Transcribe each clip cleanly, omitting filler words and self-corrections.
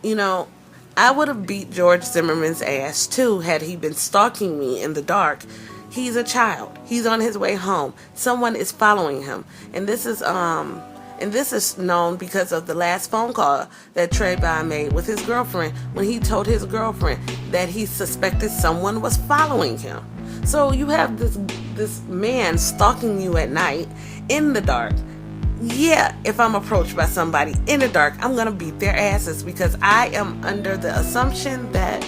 You know, I would have beat George Zimmerman's ass too had he been stalking me in the dark. He's a child. He's on his way home. Someone is following him. And this is known because of the last phone call that Trayvon made with his girlfriend when he told his girlfriend that he suspected someone was following him. So you have this man stalking you at night in the dark. Yeah, if I'm approached by somebody in the dark, I'm gonna beat their asses because I am under the assumption that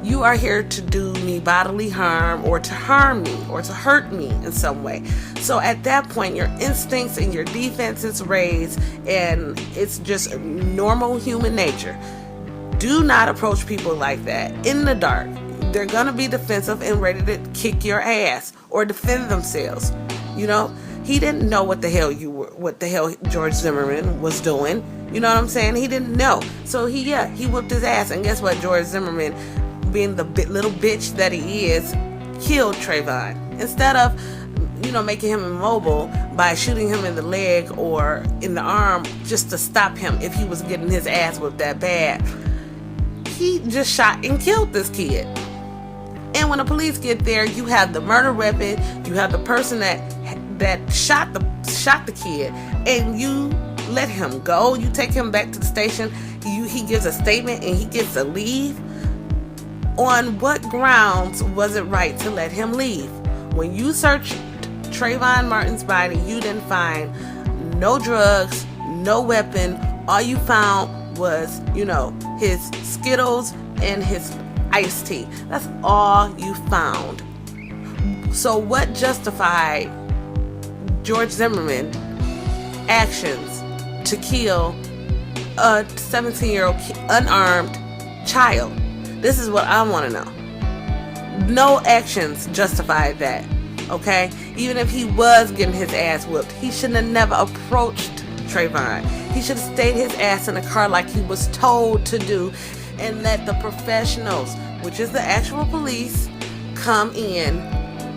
you are here to do me bodily harm or to harm me or to hurt me in some way. So at that point, your instincts and your defenses raise, and it's just normal human nature. Do not approach people like that in the dark. They're gonna be defensive and ready to kick your ass or defend themselves. You know, he didn't know what the hell George Zimmerman was doing. You know what I'm saying? He didn't know. So he whipped his ass, and guess what? George Zimmerman, being the little bitch that he is, killed Trayvon instead of making him immobile by shooting him in the leg or in the arm just to stop him if he was getting his ass whipped that bad. He just shot and killed this kid. And when the police get there, you have the murder weapon, you have the person that shot the kid, and you let him go. You take him back to the station. He gives a statement and he gets to leave. On what grounds was it right to let him leave? When you searched Trayvon Martin's body, you didn't find no drugs, no weapon. All you found was, his Skittles and his iced tea. That's all you found. So what justified George Zimmerman actions to kill a 17-year-old unarmed child? This is what I want to know. No actions justified that, okay? Even if he was getting his ass whooped, he shouldn't have never approached Trayvon. He should have stayed his ass in the car like he was told to do and let the professionals, which is the actual police, come in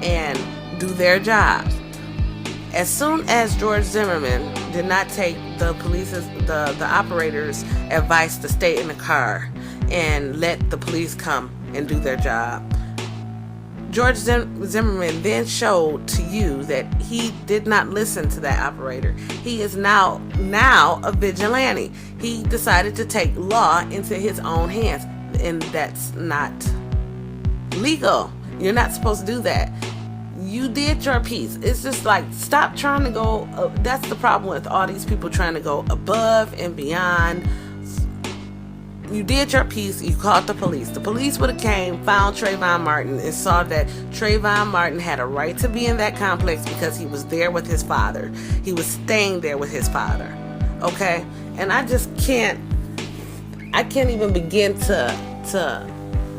and do their jobs. As soon as George Zimmerman did not take the operator's advice to stay in the car and let the police come and do their job, George Zimmerman then showed to you that he did not listen to that operator. He is now a vigilante. He decided to take law into his own hands, and that's not legal. You're not supposed to do that. You did your piece. It's just like, stop trying to go. That's the problem with all these people trying to go above and beyond. You did your piece. You called the police. The police would have came, found Trayvon Martin, and saw that Trayvon Martin had a right to be in that complex because he was there with his father. He was staying there with his father. Okay? And I can't even begin to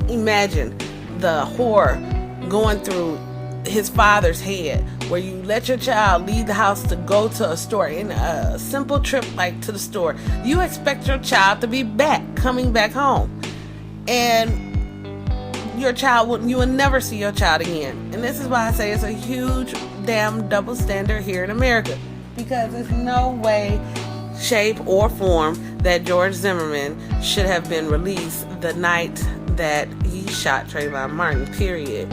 imagine the horror going through his father's head, where you let your child leave the house to go to a store, in a simple trip like to the store. You expect your child to be coming back home, and you will never see your child again. And this is why I say it's a huge damn double standard here in America, because there's no way, shape, or form that George Zimmerman should have been released the night that he shot Trayvon Martin, period.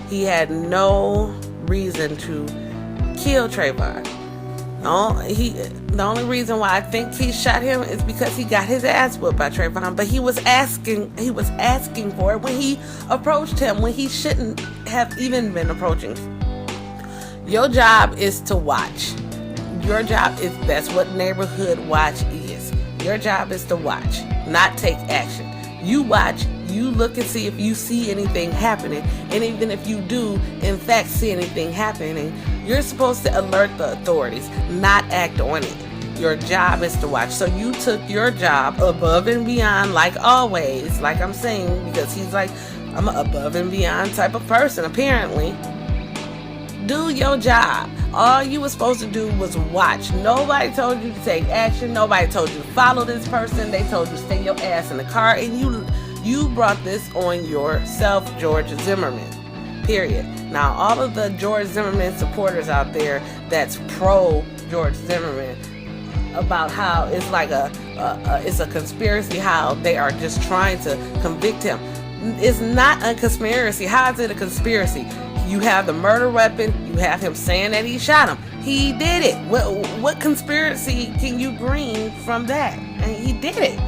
He had no reason to kill Trayvon. The only reason why I think he shot him is because he got his ass whipped by Trayvon. But he was asking for it when he approached him, when he shouldn't have even been approaching. Your job is to watch. That's what neighborhood watch is. Your job is to watch, not take action. You watch, you look and see if you see anything happening. And even if you do, in fact, see anything happening, you're supposed to alert the authorities, not act on it. Your job is to watch. So you took your job above and beyond, like always, like I'm saying, because he's like, I'm an above and beyond type of person, apparently. Do your job. All you were supposed to do was watch. Nobody told you to take action. Nobody told you to follow this person. They told you to stay your ass in the car, and you brought this on yourself, George Zimmerman, period. Now, all of the George Zimmerman supporters out there that's pro George Zimmerman, about how it's like it's a conspiracy, how they are just trying to convict him. It's not a conspiracy. How is it a conspiracy? You have the murder weapon. You have him saying that he shot him. He did it. What conspiracy can you bring from that? And he did it.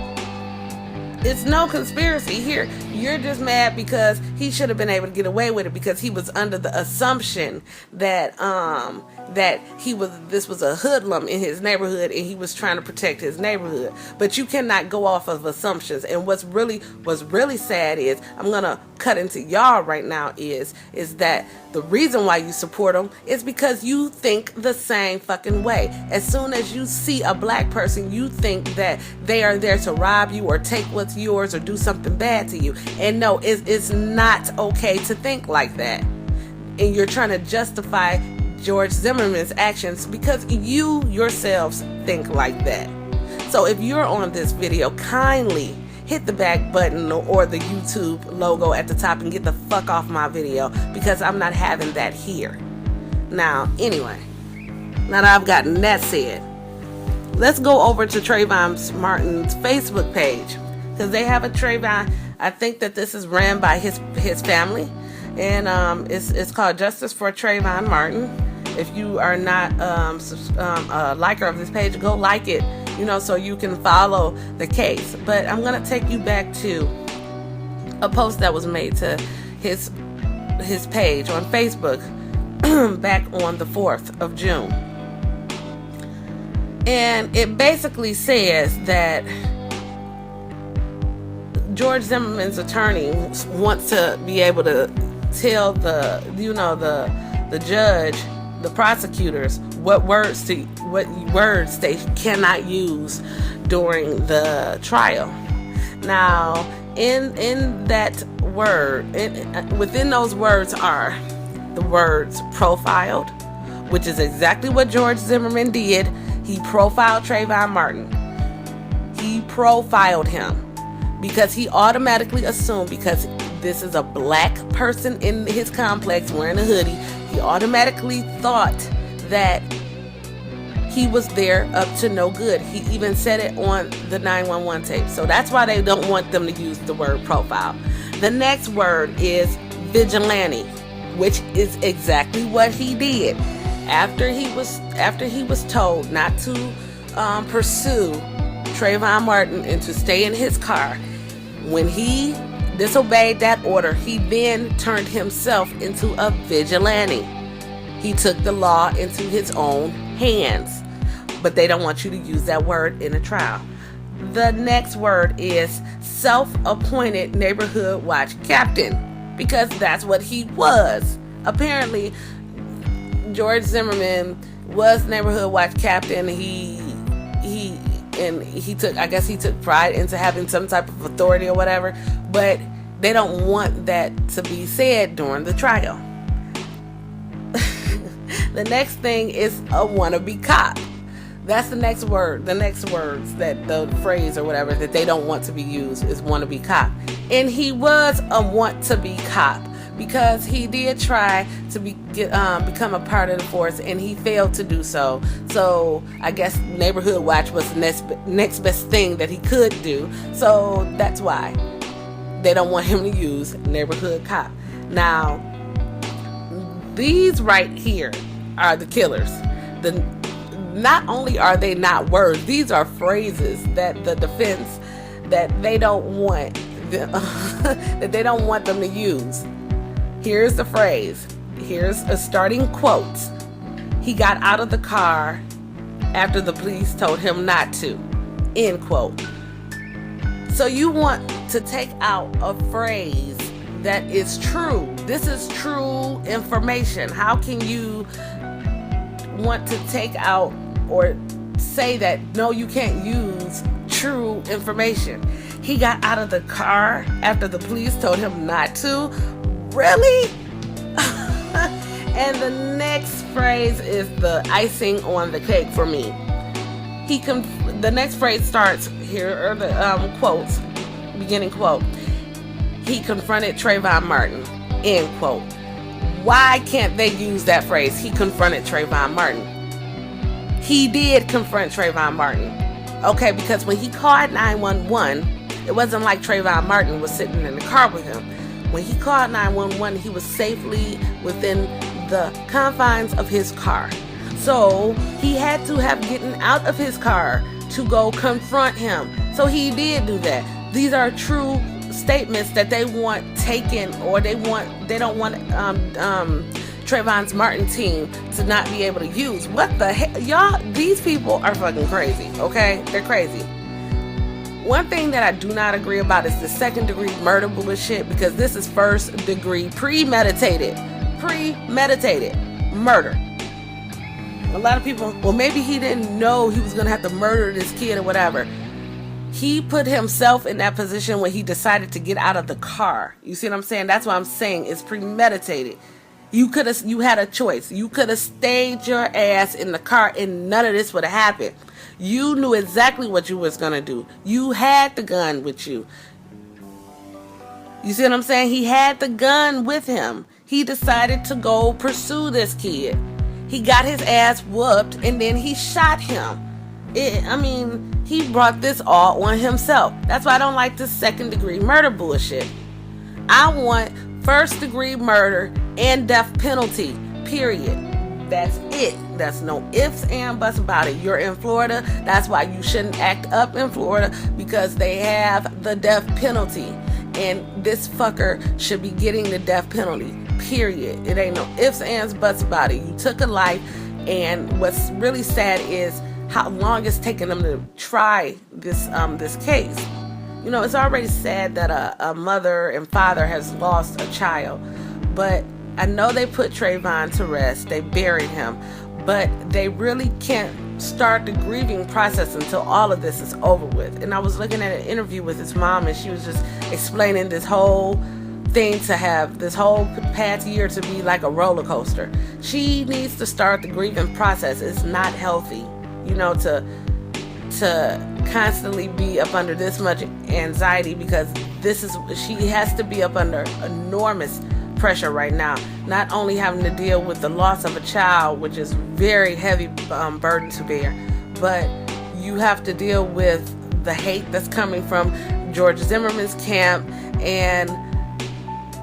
It's no conspiracy here. You're just mad because he should have been able to get away with it because he was under the assumption that this was a hoodlum in his neighborhood and he was trying to protect his neighborhood. But you cannot go off of assumptions. And what's really sad is, I'm gonna cut into y'all right now, is that the reason why you support him is because you think the same fucking way. As soon as you see a black person, you think that they are there to rob you or take what's yours or do something bad to you. And no, it's not okay to think like that. And you're trying to justify George Zimmerman's actions because you yourselves think like that. So if you're on this video, kindly hit the back button or the YouTube logo at the top and get the fuck off my video because I'm not having that here. Now, anyway, now that I've gotten that said, let's go over to Trayvon Martin's Facebook page because they have a Trayvon. I think that this is ran by his family, and it's called Justice for Trayvon Martin. If you are not a liker of this page, go like it, so you can follow the case. But I'm going to take you back to a post that was made to his page on Facebook back on the 4th of June. And it basically says that George Zimmerman's attorney wants to be able to tell the judge, the prosecutors, what words they cannot use during the trial. Now, in that word, within those words are the words profiled, which is exactly what George Zimmerman did. He profiled Trayvon Martin. He profiled him because he automatically assumed, because this is a black person in his complex wearing a hoodie, he automatically thought that he was there up to no good. He even said it on the 911 tape. So that's why they don't want them to use the word profile. The next word is vigilante, which is exactly what he did. After he was told not to pursue Trayvon Martin and to stay in his car, when he disobeyed that order, he then turned himself into a vigilante. He took the law into his own hands. But they don't want you to use that word in a trial. The next word is self-appointed neighborhood watch captain, because that's what he was. Apparently, George Zimmerman was neighborhood watch captain. He took pride into having some type of authority or whatever, but they don't want that to be said during the trial. The next thing is a wannabe cop. That's the next word. The next words, that the phrase or whatever that they don't want to be used, is wannabe cop. And he was a want-to-be cop because he did try to become a part of the force, and he failed to do so. So I guess neighborhood watch was the next best thing that he could do. So that's why they don't want him to use neighborhood cop. Now, these right here are the killers. Not only are they not words, these are phrases that the defense that they don't want them to use. Here's the phrase. Here's a starting quote. He got out of the car after the police told him not to. End quote. So you want to take out a phrase that is true. This is true information. How can you want to take out or say that no, you can't use true information? He got out of the car after the police told him not to. Really? And the next phrase is the icing on the cake for me. The next phrase starts, here are the quotes, beginning quote. He confronted Trayvon Martin, end quote. Why can't they use that phrase? He confronted Trayvon Martin. he did confront Trayvon Martin. Okay, because when he called 911, it wasn't like Trayvon Martin was sitting in the car with him. When he called 911, he was safely within the confines of his car. So he had to have gotten out of his car to go confront him. So he did do that. These are true statements that they want taken, or they don't want Trayvon's Martin team to not be able to use. What the hell? Y'all, these people are fucking crazy, okay? They're crazy. One thing that I do not agree about is the second degree murder bullshit, because this is first degree premeditated murder. A lot of people, well, maybe he didn't know he was going to have to murder this kid or whatever. He put himself in that position when he decided to get out of the car. You see what I'm saying? That's what I'm saying. It's premeditated. You had a choice. You could have stayed your ass in the car and none of this would have happened. You knew exactly what you was going to do. You had the gun with you. You see what I'm saying? He had the gun with him. He decided to go pursue this kid. He got his ass whooped and then he shot him. He brought this all on himself. That's why I don't like this second degree murder bullshit. I want first degree murder and death penalty, period. That's it. That's no ifs and buts about it. You're in Florida. That's why you shouldn't act up in Florida, because they have the death penalty. And this fucker should be getting the death penalty, period. It ain't no ifs, ands, buts about it. You took a life, and what's really sad is how long it's taken them to try this case. You know, it's already sad that a mother and father has lost a child, but I know they put Trayvon to rest. They buried him, but they really can't start the grieving process until all of this is over with. And I was looking at an interview with his mom, and she was just explaining this whole thing, to have this whole past year to be like a roller coaster. She needs to start the grieving process. It's not healthy, you know, to constantly be up under this much anxiety, because she has to be up under enormous pressure right now, not only having to deal with the loss of a child, which is very heavy burden to bear, but you have to deal with the hate that's coming from George Zimmerman's camp and,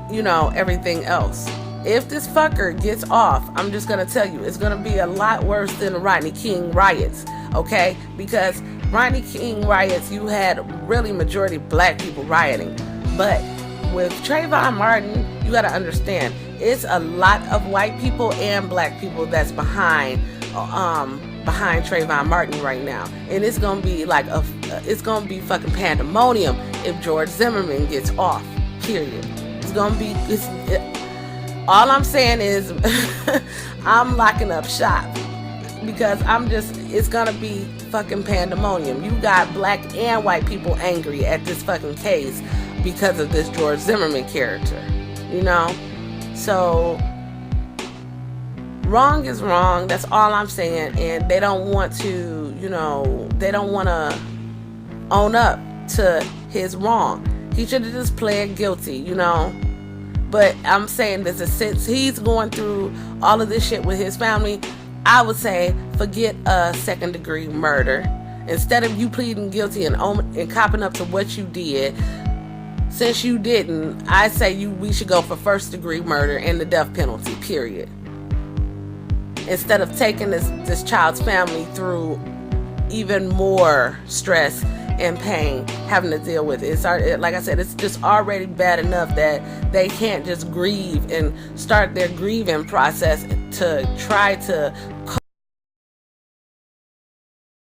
you know, everything else. If this fucker gets off, I'm just going to tell you, it's going to be a lot worse than the Rodney King riots, okay? Because Rodney King riots, you had really majority black people rioting. But with Trayvon Martin, you got to understand, it's a lot of white people and black people that's behind Trayvon Martin right now. And it's going to be it's going to be fucking pandemonium if George Zimmerman gets off, period. It's going to be, all I'm saying is I'm locking up shop, because it's gonna be fucking pandemonium. You got black and white people angry at this fucking case because of this George Zimmerman character, you know? So wrong is wrong. That's all I'm saying. And they don't want to, you know, they don't want to own up to his wrong. He should have just pled guilty, you know? But I'm saying this, since he's going through all of this shit with his family, I would say forget a second degree murder. Instead of you pleading guilty and copping up to what you did, since you didn't, I say we should go for first degree murder and the death penalty, period. Instead of taking this child's family through even more stress and pain, having to deal with it. Like I said, it's just already bad enough that they can't just grieve and start their grieving process to try to